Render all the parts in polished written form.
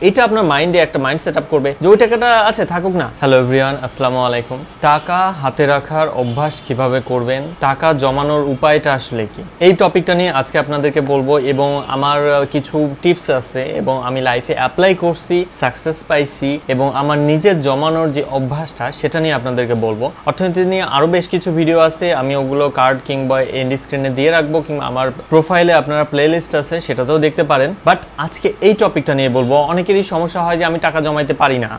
এটা আপনার মাইন্ডে একটা মাইন্ড সেট আপ করবে যে ওই টাকাটা আছে থাকুক না। হ্যালো এভরিওয়ান, আসসালামু আলাইকুম। টাকা হাতে রাখার অভ্যাস কিভাবে করবেন, টাকা জমানোর উপায়টা আসলে কি, এই টপিকটা নিয়ে আজকে আপনাদেরকে বলবো এবং আমার কিছু টিপস আছে এবং আমি লাইফে অ্যাপ্লাই করছি, সাকসেস পাইছি এবং আমার নিজের জমানোর যে অভ্যাসটা সেটা নিয়ে আপনাদেরকে বলবো। অর্থনীতি নিয়ে আরো বেশ কিছু ভিডিও আছে, আমি ওগুলো কার্ড কিংবা এন্ড স্ক্রিনে দিয়ে রাখবো কিংবা আমার প্রোফাইলে আপনারা প্লেলিস্ট আছে সেটাতেও দেখতে পারেন। বাট আজকে এই টপিকটা নিয়ে বলবো। অনেকেরই সমস্যা হয় যে আমি টাকা জমাইতে পারি না,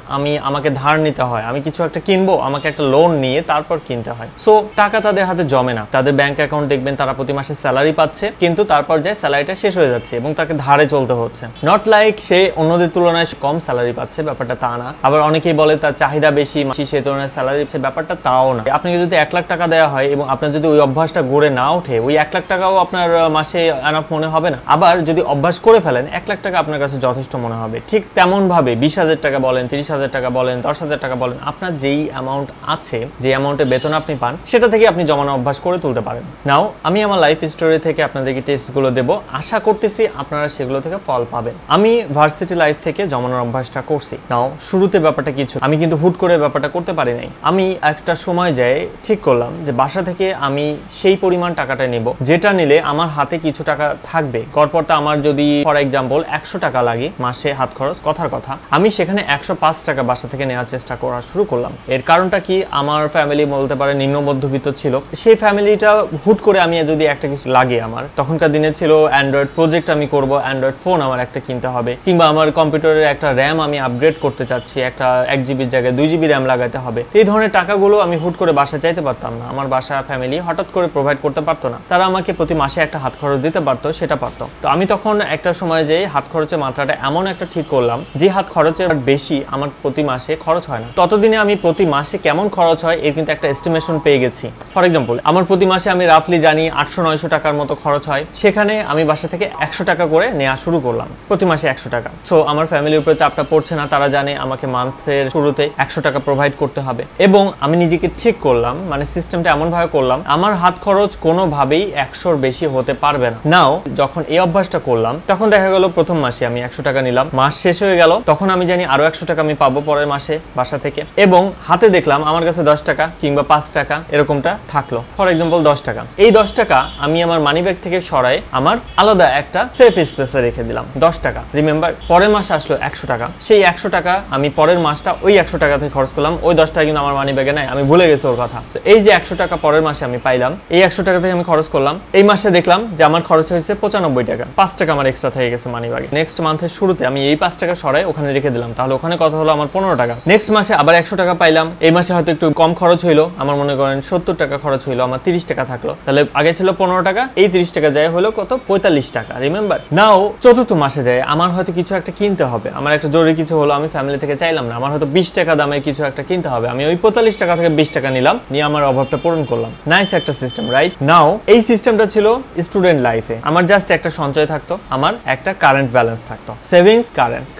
আমাকে ধার নিতে হয়, আমি কিছু একটা কিনবো, আমাকে একটা লোন নিয়ে তারপর কিনতে হয়। সো টাকা তাদের হাতে জমে না, তাদের ব্যাংক অ্যাকাউন্ট দেখবেন তারা প্রতি মাসে স্যালারি পাচ্ছে, কিন্তু তারপর যায় স্যালারিটা শেষ হয়ে যাচ্ছে এবং তাকে ধারে চলতে হচ্ছে। নট লাইক সে অন্যদের তুলনায় কম স্যালারি পাচ্ছে, ব্যাপারটা তা না। আবার অনেকেই বলে তার চাহিদা বেশি, সে তুলনায় স্যালারি পাচ্ছে, ব্যাপারটা তাও না। আপনাকে যদি 1 লাখ টাকা দেওয়া হয় এবং আপনার যদি ওই অভ্যাসটা গড়ে না ওঠে, ওই 1 লাখ টাকাও আপনার মাসে এনাফ মনে হবে না। আবার যদি অভ্যাস করে ফেলেন, 1 লাখ টাকা আপনার কাছে যথেষ্ট মনে হবে। ঠিক তেমন ভাবে 20,000 টাকা বলেন, 30,000 টাকা বলেন, 10,000 টাকা বলেন, আপনার যেই অ্যামাউন্ট আছে, যে অ্যামাউন্টে বেতন আপনি পান, সেটা থেকে আপনি জমানো অভ্যাস করে তুলতে পারেন। নাও আমি আমার লাইফ স্টোরি থেকে আপনাদেরকে টিপসগুলো দেব, আশা করতেছি আপনারা সেগুলো থেকে ফল পাবেন। আমি ভার্সিটি লাইফ থেকে জমানোর অভ্যাসটা করছি। নাও শুরুতে ব্যাপারটা কিছু, আমি কিন্তু হুট করে ব্যাপারটা করতে পারি নাই। আমি একটা সময় যায় ঠিক করলাম যে বাসা থেকে আমি সেই পরিমাণ টাকাটা নেব যেটা নিলে আমার হাতে কিছু টাকা থাকবে। গড়পড়তা আমার যদি ফর এক্সাম্পল 100 টাকা লাগে মাসে হাত খরচ, কথার কথা, আমি সেখানে 105 টাকা বাসা থেকে নেওয়ার চেষ্টা করা শুরু করলাম। এর কারণটা কি, আমার ফ্যামিলি বলতে পারে নিম্ন মধ্যবিত্ত ছিল। সেই ফ্যামিলিটা হুট করে আমি যদি একটা কিছু লাগে, আমার তখনকার দিনে ছিল অ্যান্ড্রয়েড প্রজেক্ট আমি করব, অ্যান্ড্রয়েড ফোন আমার একটা কিনতে হবে, কিংবা আমার কম্পিউটারের একটা র্যাম আমি আপগ্রেড করতে চাচ্ছি, একটা 1 জিবির জায়গায় 2 জিবি র্যাম লাগাতে হবে। এই ধরনের টাকাগুলো আমি হুট করে বাসা চাইতে পারতাম না, আমার বাসা ফ্যামিলি হঠাৎ করে প্রোভাইড করতে পারতো না। তারা আমাকে প্রতি মাসে একটা হাত খরচ দিতে পারতো, সেটা পারতো। তো আমি তখন একটা সময় যে হাত খরচের মাত্রাটা এমন একটা ঠিক করলাম যে হাত খরচের বেশি আমার প্রতি মাসে খরচ হয় না। ততদিনে আমি প্রতি মাসে কেমন খরচ হয় এর কিন্তু একটা এস্টিমেশন পেয়ে গেছি। ফর এক্সাম্পল আমার প্রতি মাসে আমি রাফলি জানি 800-900 টাকার মতো খরচ হয়, সেখানে আমি বাসা থেকে 100 টাকা করে নেওয়া শুরু করলাম, প্রতি মাসে 100 টাকা। সো আমার ফ্যামিলির উপরে চাপটা পড়ছে না, তারা জানে আমাকে মান্থের শুরুতে 100 টাকা প্রোভাইড করতে হবে। এবং আমি নিজেকে ঠিক করলাম, মানে সিস্টেমটা এমন ভাবে করলাম আমার হাত খরচ কোনোভাবেই 100-র বেশি হতে পারবে না। নাও যখন এই অভ্যাসটা করলাম, তখন দেখা গেল প্রথম মাসে আমি 100 টাকা নিলাম, মাস শেষ হয়ে গেল, তখন আমি জানি আরো 100 টাকা আমি পাবো পরের মাসে বাসা থেকে, এবং হাতে দেখলাম আমার কাছে 10 টাকা কিংবা 5 টাকা এরকমটা থাকলো। ফর এক্সাম্পল 10 টাকা, এই 10 টাকা আমি আমার মানি ব্যাগ থেকে সরাই আমার আলাদা একটা সেফ স্পেসে রেখে দিলাম। 10 টাকা রিমেম্বার, পরের মাসে আসলো 100 টাকা, সেই 100 টাকা আমি পরের মাসটা ওই 100 টাকা থেকে খরচ করলাম। ওই 10 টাকা কিন্তু আমার মানি ব্যাগে নাই, আমি ভুলে গেছি ওর কথা। এই যে 100 টাকা পরের মাসে আমি পাইলাম, এই 100 টাকা থেকে আমি খরচ করলাম, এই মাসে দেখলাম যে আমার খরচ হয়েছে 95 টাকা, 5 টাকা আমার এক্সট্রা থেকে গেছে মানি ব্যাগে। নেক্সট মান্থের শুরুতে আমি এই 5 টাকা সরাই ওখানে রেখে দিলাম, তাহলে ওখানে কত হলো আমার 15 টাকা। নেক্সট মাসে আবার 100 টাকা পাইলাম, এই মাসে হয়তো একটু কম খরচ হইলো, আমার মনে করেন 70 টাকা খরচ হইলো, আমার 30 টাকা থাকলো, তাহলে আগে ছিল 15 টাকা, এই 30 টাকা যায় হলো কত, 45 টাকা। রিমেম্বার নাও চতুর্থ মাসে যায় আমার হয়তো কিছু একটা কিনতে হবে, আমার একটা জরুরি কিছু হলো, আমি ফ্যামিলি থেকে চাইলাম না, আমার হয়তো 20 টাকা দামে কিছু একটা কিনতে হবে, আমি ওই 45 টাকা থেকে 20 টাকা নিলাম, নিয়ে আমার অভাবটা পূরণ করলাম। নাইস একটা সিস্টেম, রাইট? নাও এই সিস্টেমটা ছিল স্টুডেন্ট লাইফে, আমার জাস্ট একটা সঞ্চয় থাকতো, আমার একটা কারেন্ট ব্যালেন্স থাকতো, সেভিংস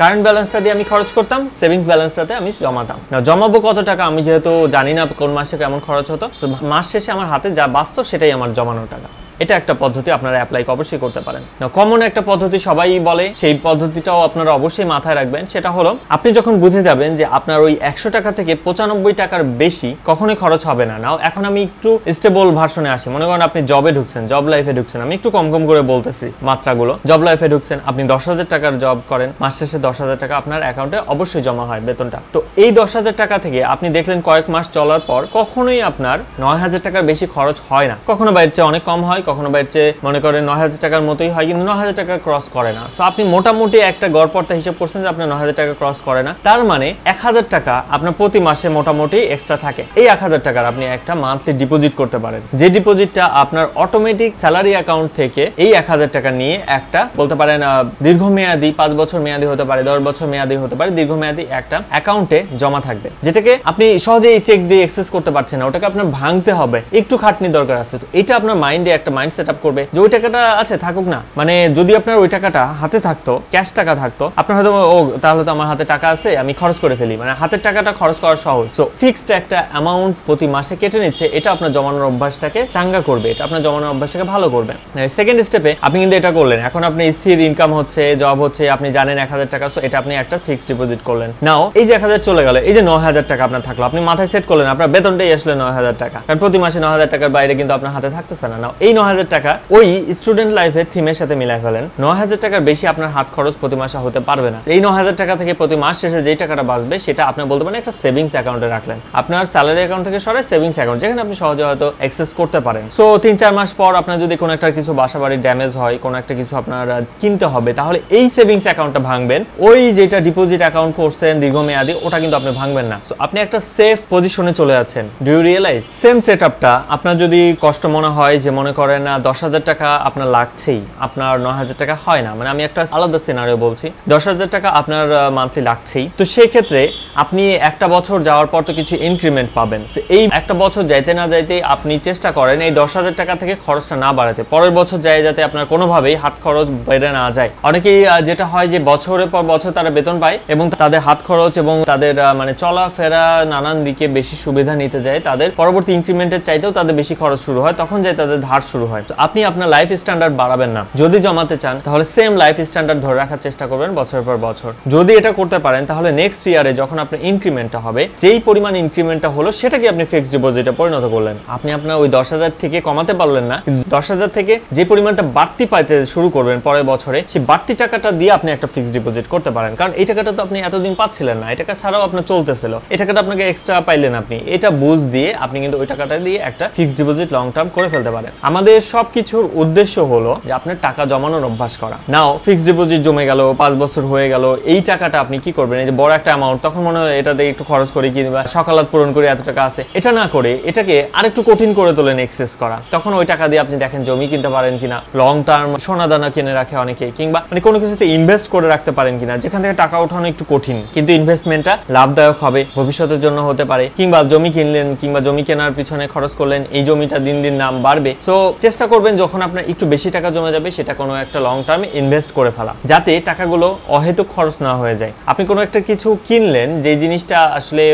কারেন্ট ব্যালেন্সটা দিয়ে আমি খরচ করতাম, সেভিংস ব্যালেন্সটাতে আমি জমাতাম। না জমাবো কত টাকা আমি যেহেতু জানি না কোন মাসে কেমন খরচ হতো, মাস শেষে আমার হাতে যা বাঁচতো সেটাই আমার জমানোর টাকা। এটা একটা পদ্ধতি, আপনারা অ্যাপ্লাই অবশ্যই করতে পারেন। কমন একটা পদ্ধতি সবাই বলে, সেই পদ্ধতিটাও আপনারা অবশ্যই মাথায় রাখবেন। সেটা হলো আপনি যখন বুঝে যাবেন যে আপনার ওই 100 টাকা থেকে 95 টাকার বেশি কখনোই খরচ হবে না। নাও এখন আমি একটু স্টেবল ভার্সনে আসি। মনে করেন আপনি জবে ঢুকছেন, জব লাইফে ঢুকছেন, আমি একটু কম কম করে বলতেছি মাত্রাগুলো। জব লাইফে ঢুকছেন, আপনি 10,000 টাকার জব করেন, মাস শেষে 10,000 টাকা আপনার অ্যাকাউন্টে অবশ্যই জমা হয় বেতনটা। তো এই 10,000 টাকা থেকে আপনি দেখলেন কয়েক মাস চলার পর কখনোই আপনার 9,000 টাকার বেশি খরচ হয় না, কখনো বাইরের চেয়ে অনেক কম হয়, কখনো বাইরের চেয়ে মনে করেন 9,000 টাকার মতোই হয়, কিন্তু 9,000 টাকা ক্রস করে না। সো আপনি মোটামুটি একটা গড়পড়তা হিসাব করছেন যে আপনার 9,000 টাকা ক্রস করে না, তার মানে 1,000 টাকা আপনার প্রতি মাসে মোটামুটি এক্সট্রা থাকে। এই 1,000 টাকার আপনি একটা মান্থলি ডিপোজিট করতে পারেন, যে ডিপোজিটটা আপনার অটোমেটিক স্যালারি অ্যাকাউন্ট থেকে এই 1,000 টাকা নিয়ে একটা বলতে পারেন দীর্ঘমেয়াদী 5 বছর মেয়াদী হতে পারে, 10 বছর মেয়াদী হতে পারে, দীর্ঘমেয়াদী একটা অ্যাকাউন্টে জমা থাকবে, যেটাকে আপনি সহজেই চেক দিয়ে অ্যাক্সেস করতে পারছেন না, ওটাকে আপনার ভাঙতে হবে, একটু খাটনি দরকার আছে। তো এটা আপনার মাইন্ডে একটা মাইন্ড সেট আপ করবে যে ওই টাকাটা আছে থাকুক না, মানে যদি আপনার ওই টাকাটা হাতে থাকতো, ক্যাশ টাকা থাকতো, আপনার হয়তো ও তাহলে তো আমার হাতে টাকা আছে আমি খরচ করে ফেলি, মানে হাতের টাকাটা খরচ করা সহজ। সো ফিক্সড একটা অ্যামাউন্ট প্রতি মাসে কেটে নিচ্ছে, এটা আপনার জমানোর অভ্যাসটাকে চাঙ্গা করবে, এটা আপনার জমানোর অভ্যাসটাকে ভালো করবে। সেকেন্ড স্টেপে আপনি কিন্তু এটা করলেন, এখন আপনি স্থির ইনকাম হচ্ছে, জব হচ্ছে, আপনি জানেন 1000 টাকা, সো এটা আপনি একটা ফিক্সড ডিপোজিট করলেন। নাও এই যে 1000 চলে গেল, এই যে 9000 টাকা আপনার থাকলো, আপনি মাথায় সেট করলেন আপনার বেতনটাই আসলে 9000 টাকা, কারণ প্রতি মাসে 9000 টাকার বাইরে কিন্তু আপনার হাতে থাকতেছে না। নাও এই 9000 টাকা ওই স্টুডেন্ট লাইফের থিমের সাথে মিলাই ফেলেন, 9000 টাকার বেশি আপনার হাত খরচ প্রতি মাসে হতে পারবে না। এই 9000 টাকা থেকে প্রতি মাস শেষে যেই টাকাটা বাঁচবে সেটা আপনি বলতে পারেন একটা সেভিংস অ্যাকাউন্টে রাখলেন, আপনার স্যালারি অ্যাকাউন্ট থেকে সরাই সেভিংস অ্যাকাউন্ট, যেখানে আপনি সহজে হয়তো অ্যাক্সেস করতে পারেন। সো 3-4 মাস পর আপনার যদি কোনো একটা কিছু বাসা বাড়ি ড্যামেজ হয়, কোনো একটা কিছু আপনার কিনতে হবে, তাহলে এই সেভিংস অ্যাকাউন্টটা ভাঙবেন, ওই যেটা ডিপোজিট অ্যাকাউন্ট করছেন দীর্ঘমেয়াদী ওটা কিন্তু আপনি ভাঙবেন না। সো আপনি একটা সেফ পজিশনে চলে যাচ্ছেন। Do you realise? সেম সেটআপটা আপনার যদি কষ্ট মনে হয় যে মনে করেন 10,000 টাকা আপনার লাগছেই, আপনার 9,000 টাকা হয় না, মানে আমি একটা আলাদা সিনারিও বলছি, 10,000 টাকা আপনার মান্থলি লাগছেই, তো সেই ক্ষেত্রে আপনি একটা বছর যাওয়ার পর তো কিছু ইনক্রিমেন্ট পাবেন। এই একটা বছর যাইতে না যাইতে আপনি চেষ্টা করেন এই 10,000 টাকা থেকে খরচটা না বাড়াতে, পরের বছর যায় যাতে আপনার কোনোভাবেই হাত খরচ বেড়ে না যায়। অনেকেই যেটা হয় যে বছরের পর বছর তারা বেতন পায় এবং তাদের হাত খরচ এবং তাদের মানে চলাফেরা নানান দিকে বেশি সুবিধা নিতে যায়, তাদের পরবর্তী ইনক্রিমেন্টের চাইতেও তাদের বেশি খরচ শুরু হয়, তখন যায় তাদের ধার শুরু হয়। তো আপনি আপনার লাইফ স্ট্যান্ডার্ড বাড়াবেন না, যদি জমাতে চান তাহলে সেম লাইফ স্ট্যান্ডার্ড ধরে রাখার চেষ্টা করবেন বছরের পর বছর। যদি এটা করতে পারেন তাহলে নেক্সট ইয়ারে যখন আপনার ইনক্রিমেন্টটা হবে, যেই পরিমাণ ইনক্রিমেন্টটা হলো সেটাকে আপনি ফিক্সড ডিপোজিটে পরিণত করলেন। আপনি আপনার ওই 10,000 থেকে কমাতে পারলেন না, 10,000 থেকে যে পরিমাণটা বাড়তি পাইতে শুরু করবেন পরের বছরে, সেই বাড়তি টাকাটা দিয়ে আপনি একটা ফিক্সড ডিপোজিট করতে পারেন, কারণ এই টাকাটা তো আপনি এতদিন পাচ্ছিলেন না, এই টাকা ছাড়াও আপনার চলতেছিল, এই টাকাটা আপনাকে এক্সট্রা পাইলেন, আপনি এটা বুঝ দিয়ে আপনি কিন্তু ওই টাকাটা দিয়ে একটা ফিক্সড ডিপোজিট লং টার্ম করে ফেলতে পারেন। আমাদের সবকিছুর উদ্দেশ্য হলো যে আপনার টাকা জমানোর অভ্যাস করা। নাও ফিক্সড ডিপোজিট জমে গেল, 5 বছর হয়ে গেল, এই টাকাটা আপনি কি করবেন, এই যে বড় একটা অ্যামাউন্ট, তখন মনে হয় এটা দিয়ে একটু খরচ করি কিংবা সকালাত পূরণ করে এত টাকা আছে, এটা না করে এটাকে আরেকটু কঠিন করে তোলেন এক্সেস করা। তখন ওই টাকা দিয়ে আপনি দেখেন জমি কিনতে পারেন কিনা, লং টার্ম সোনা দানা কিনে রাখে অনেকে, কিংবা মানে কোনো কিছুতে ইনভেস্ট করে রাখতে পারেন কিনা, যেখান থেকে টাকা ওঠানো একটু কঠিন কিন্তু ইনভেস্টমেন্টটা লাভদায়ক হবে, ভবিষ্যতের জন্য হতে পারে। কিংবা জমি কিনলেন, কিংবা জমি কেনার পিছনে খরচ করলেন, এই জমিটা দিন দিন দাম বাড়বে। সো চেষ্টা করবেন যখন আপনার একটু বেশি টাকা জমে যাবে সেটা কোনো একটা লং টার্মে ইনভেস্ট করে ফেলা, যাতে টাকাগুলো অহেতুক খরচ না হয়ে যায়। আপনি কোনো একটা কিছু কিনলেন, যে জিনিসটা আসলে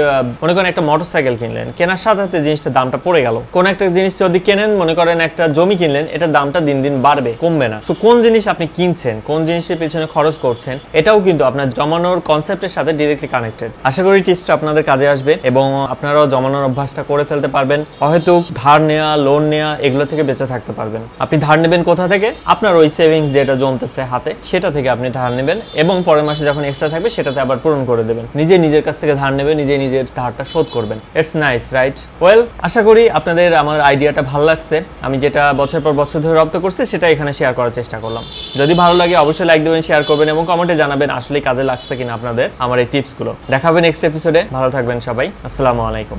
মনে করেন একটা মোটরসাইকেল কিনলেন, কেনার সাথে সাথে জিনিসটা দামটা পড়ে গেল। কোন একটা জিনিস যদি কেনেন, মনে করেন একটা জমি কিনলেন, এটার দামটা দিন দিন বাড়বে, কমবে না। সো কোন জিনিস আপনি কিনছেন, কোন জিনিসের পেছনে খরচ করছেন, এটাও কিন্তু আপনার জমানোর কনসেপ্টের সাথে ডিরেক্টলি কানেক্টেড। আশা করি টিপসটা আপনাদের কাজে আসবে এবং আপনারাও জমানোর অভ্যাসটা করে ফেলতে পারবেন। হয়তো ধার নেওয়া, লোন নেওয়া, এগুলো থেকে বেঁচে থাকতে পারবেন। আপনি ধার নেবেন কোথা থেকে? আপনার ওই সেভিংস যেটা জমতেছে হাতে, সেটা থেকে আপনি ধার নেবেন এবং পরের মাসে যখন এক্সট্রা থাকবে সেটাতে আবার পূরণ করে দেবেন। নিজের কাছ থেকে ধার নেবেন, নিজের ধারটা শোধ করবেন। It's nice, right? ওয়েল, আশা করি আপনাদের আমার আইডিয়াটা ভালো লাগছে। আমি যেটা বছর পর বছর ধরে রপ্ত করছি সেটা এখানে শেয়ার করার চেষ্টা করলাম। যদি ভালো লাগে অবশ্যই লাইক দেবেন, শেয়ার করবেন এবং কমেন্টে জানাবেন আসলে কাজে লাগছে কিনা আপনাদের আমার এই টিপসগুলো। দেখা হবে নেক্সট এপিসোডে। ভালো থাকবেন সবাই। আসসালামু আলাইকুম,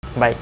বাই।